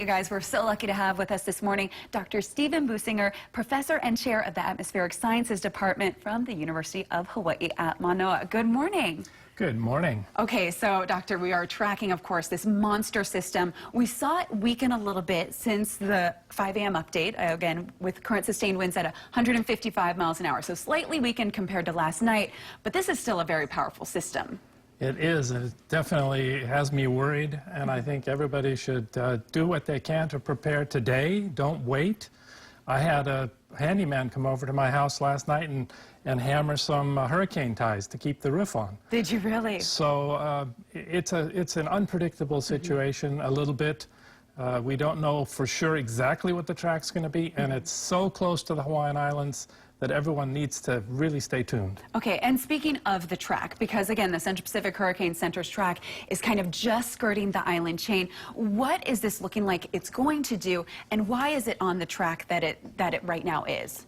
you guys. We're so lucky to have with us this morning Dr. Steven Businger, Professor and Chair of the Atmospheric Sciences Department from the University of Hawaii at Manoa. Good morning. Good morning. Okay, so Doctor, we are tracking, of course, this monster system. We saw it weaken a little bit since the 5 a.m. update, again, with current sustained winds at 155 miles an hour. So slightly weakened compared to last night, but this is still a very powerful system. It is. It definitely has me worried, and I think everybody should do what they can to prepare today. Don't wait. I had a handyman come over to my house last night and hammer some hurricane ties to keep the roof on. Did you really? So it's an unpredictable situation a little bit. We don't know for sure exactly what the track's going to be, and it's so close to the Hawaiian Islands that everyone needs to really stay tuned. Okay, and speaking of the track, because again, the Central Pacific Hurricane Center's track is kind of just skirting the island chain, what is this looking like it's going to do, and why is it on the track that it right now is?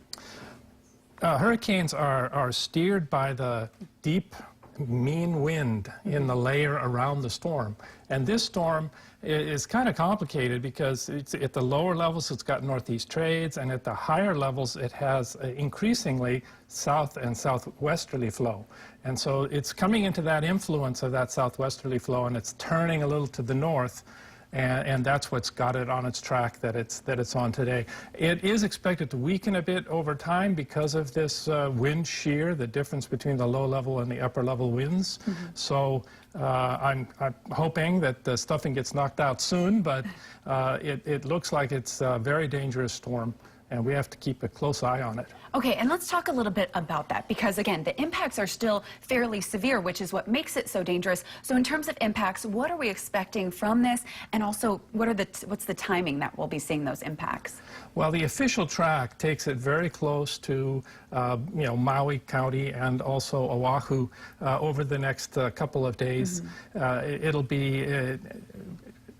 Hurricanes are steered by the deep, mean wind in the layer around the storm. And this storm is kind of complicated because it's at the lower levels it's got northeast trades, and at the higher levels it has increasingly south and southwesterly flow. And so it's coming into that influence of that southwesterly flow, and it's turning a little to the north. And that's what's got it on its track that it's on today. It is expected to weaken a bit over time because of this wind shear, the difference between the low level and the upper level winds. So I'm hoping that the stuffing gets knocked out soon, but it looks like it's a very dangerous storm, and we have to keep a close eye on it. Okay, and let's talk a little bit about that, because again, the impacts are still fairly severe, which is what makes it so dangerous. So in terms of impacts, what are we expecting from this, and also what's the timing that we'll be seeing those impacts? Well, the official track takes it very close to Maui County and also Oahu over the next couple of days. It'll be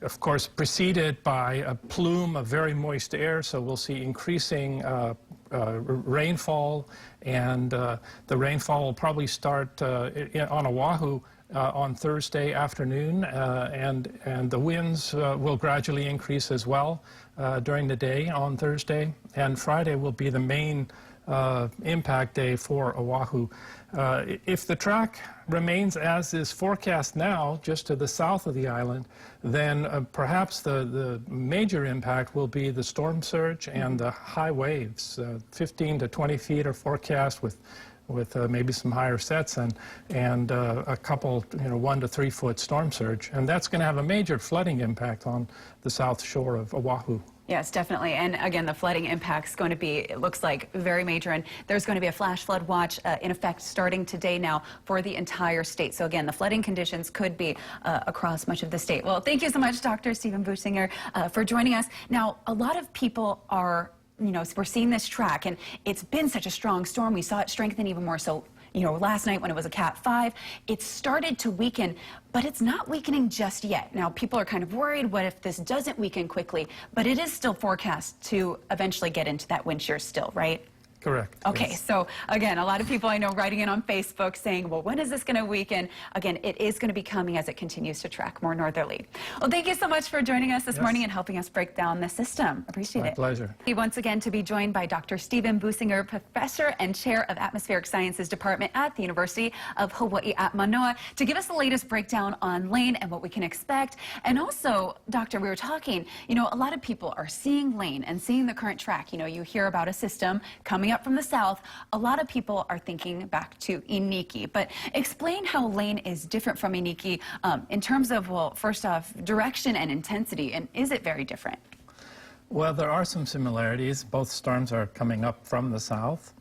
of course, preceded by a plume of very moist air, so we'll see increasing rainfall, and the rainfall will probably start on Oahu on Thursday afternoon, and the winds will gradually increase as well during the day on Thursday, and Friday will be the main impact day for Oahu. If the track remains as is forecast now, just to the south of the island, then perhaps the major impact will be the storm surge and the high waves. 15 to 20 feet are forecast with maybe some higher sets and a couple, 1 to 3 foot storm surge. And that's going to have a major flooding impact on the south shore of Oahu. Yes, definitely. And again, the flooding impact is going to be, it looks like, very major. And there's going to be a flash flood watch in effect starting today now for the entire state. So again, the flooding conditions could be across much of the state. Well, thank you so much, Dr. Steven Businger, for joining us. Now, a lot of people are, we're seeing this track, and it's been such a strong storm. We saw it strengthen even more so. Last night when it was a Cat 5, it started to weaken, but it's not weakening just yet. Now, people are kind of worried, what if this doesn't weaken quickly? But it is still forecast to eventually get into that wind shear still, right? Correct. Okay, yes. So again, a lot of people I know writing in on Facebook saying, well, when is this going to weaken? Again, it is going to be coming as it continues to track more northerly. Well, thank you so much for joining us this morning and helping us break down the system. Appreciate it. My pleasure. Once again, to be joined by Dr. Steven Businger, Professor and Chair of Atmospheric Sciences Department at the University of Hawaii at Manoa, to give us the latest breakdown on Lane and what we can expect. And also, Doctor, we were talking, a lot of people are seeing Lane and seeing the current track. You hear about a system coming up from the south. A lot of people are thinking back to Iniki, but explain how Lane is different from Iniki in terms of, well, first off, direction and intensity, and is it very different? Well, there are some similarities. Both storms are coming up from the south.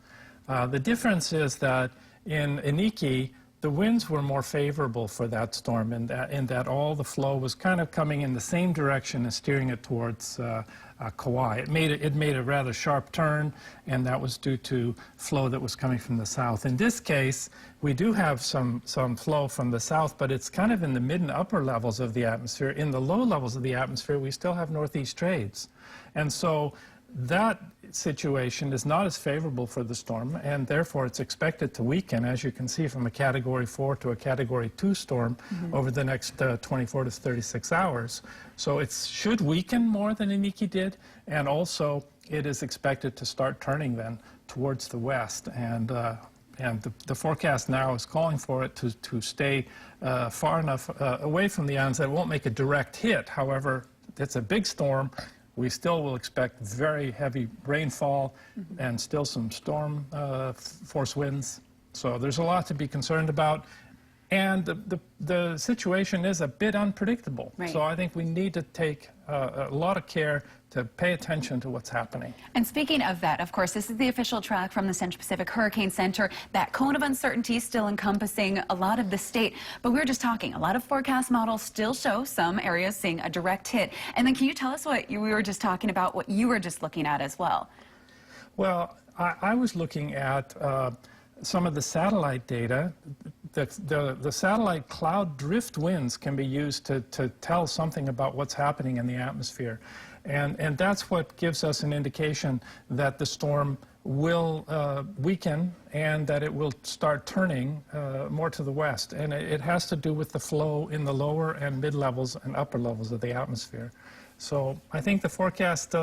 The difference is that in Iniki, the winds were more favorable for that storm in that all the flow was kind of coming in the same direction and steering it towards Kauai. It made a rather sharp turn, and that was due to flow that was coming from the south. In this case, we do have some flow from the south, but it's kind of in the mid and upper levels of the atmosphere. In the low levels of the atmosphere, we still have northeast trades. And so that situation is not as favorable for the storm, and therefore it's expected to weaken, as you can see, from a Category 4 to a Category 2 storm over the next 24 to 36 hours. So it should weaken more than Iniki did, and also it is expected to start turning then towards the west. And the forecast now is calling for it to stay far enough away from the islands that it won't make a direct hit. However, it's a big storm. We still will expect very heavy rainfall and still some storm force winds. So there's a lot to be concerned about. And the situation is a bit unpredictable. Right. So I think we need to take a lot of care to pay attention to what's happening. And speaking of that, of course, this is the official track from the Central Pacific Hurricane Center. That cone of uncertainty still encompassing a lot of the state. But we were just talking, a lot of forecast models still show some areas seeing a direct hit. And then can you tell us what we were just talking about, what you were just looking at as well? Well, I was looking at some of the satellite data. The satellite cloud drift winds can be used to tell something about what's happening in the atmosphere. And that's what gives us an indication that the storm will weaken and that it will start turning more to the west. And it has to do with the flow in the lower and mid-levels and upper levels of the atmosphere. So I think the forecast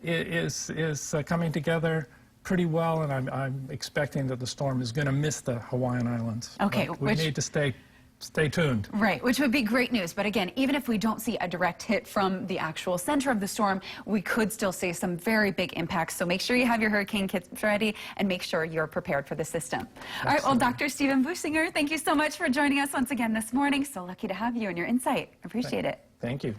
is coming together pretty well, and I'm expecting that the storm is going to miss the Hawaiian Islands. Okay, but we need to stay tuned. Right, which would be great news. But again, even if we don't see a direct hit from the actual center of the storm, we could still see some very big impacts. So make sure you have your hurricane kits ready and make sure you're prepared for the system. All right, well, Dr. Stephen Buchinger, thank you so much for joining us once again this morning. So lucky to have you and your insight. Appreciate it. Thank you.